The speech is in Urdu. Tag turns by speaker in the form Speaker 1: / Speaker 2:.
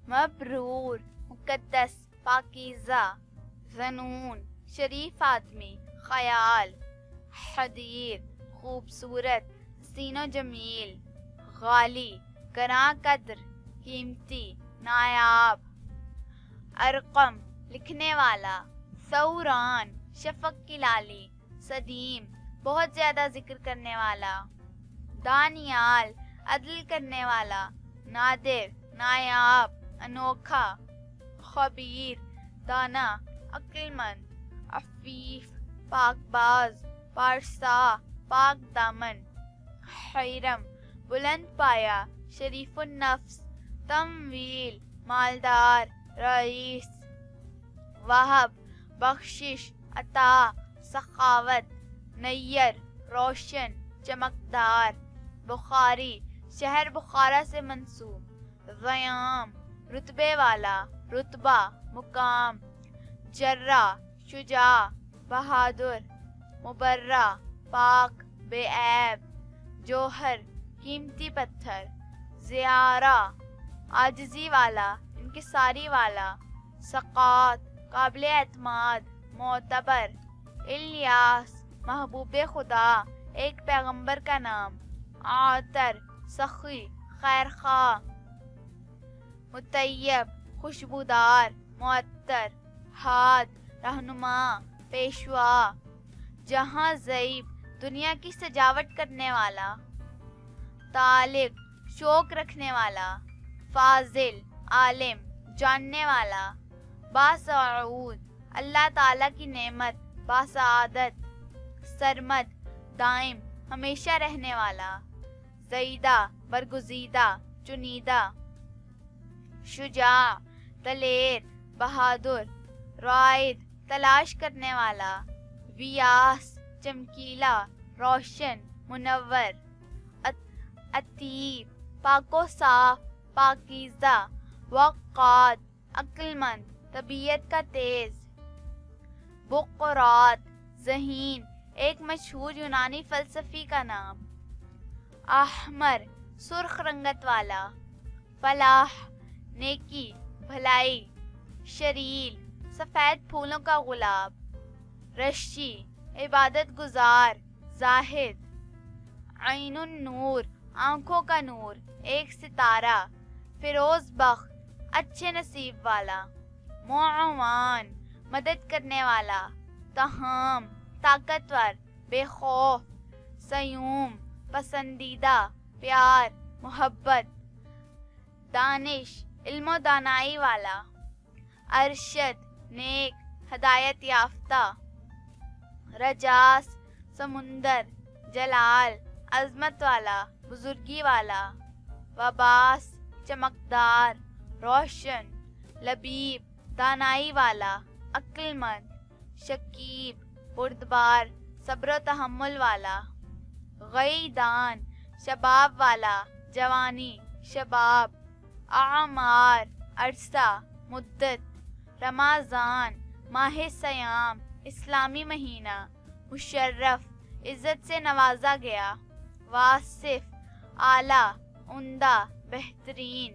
Speaker 1: مبرور مقدس پاکیزہ، ذنون شریف آدمی، خیال حدیر خوبصورت حسین و جمیل، غالی گراں قدر قیمتی نایاب، ارقم لکھنے والا، ثوران شفق کی لالی، صدیم بہت زیادہ ذکر کرنے والا، دانیال عدل کرنے والا، نادر نایاب انوکھا، خبیر دانا عقل مند، عفیف پاک باز پارسا پاک دامن، حیرم بلند پایا شریف النفس، تمویل مالدار رئیس، وہب بخشش عطا سخاوت، نیر روشن چمکدار، بخاری شہر بخارا سے منسوب، ضیام رتبے والا رتبہ مقام، جرہ شجاع بہادر، مبرہ پاک بے عیب، جوہر قیمتی پتھر، زیارہ عاجزی والا انکساری والا، سقاط قابل اعتماد معتبر، الیاس محبوب خدا ایک پیغمبر کا نام، عاطر سخی خیر خواہ، مطیب خوشبودار معطر، ہاد رہنما پیشوا، جہاں زیب دنیا کی سجاوٹ کرنے والا، طالب شوق رکھنے والا، فاضل عالم جاننے والا، باسعود اللہ تعالیٰ کی نعمت باسعادت، سرمد دائم ہمیشہ رہنے والا، زیدہ برگزیدہ چنیدہ، شجاع دلیر بہادر، رائد تلاش کرنے والا، ویاس چمکیلا روشن منور، عتیب پاک و صاف پاکیزہ، وقاد عقل مند طبیعت کا تیز، بقراط ذہین ایک مشہور یونانی فلسفی کا نام، احمر سرخ رنگت والا، فلاح نیکی بھلائی، شریل سفید پھولوں کا گلاب، رشی عبادت گزار زاہد، عین النور آنکھوں کا نور ایک ستارہ، فیروز بخت اچھے نصیب والا، معاون مدد کرنے والا، تہام طاقتور بے خوف، سیوم پسندیدہ پیار محبت، دانش علم و دانائی والا، ارشد نیک ہدایت یافتہ، رجاس سمندر جلال عظمت والا بزرگی والا، وباس چمکدار روشن، لبیب دانائی والا عقل مند، شکیب بردبار صبر و تحمل والا، غیدان شباب والا جوانی شباب، اعمار عرصہ مدت، رمضان ماہ سیام اسلامی مہینہ، مشرف عزت سے نوازا گیا، واصف اعلیٰ عمدہ بہترین،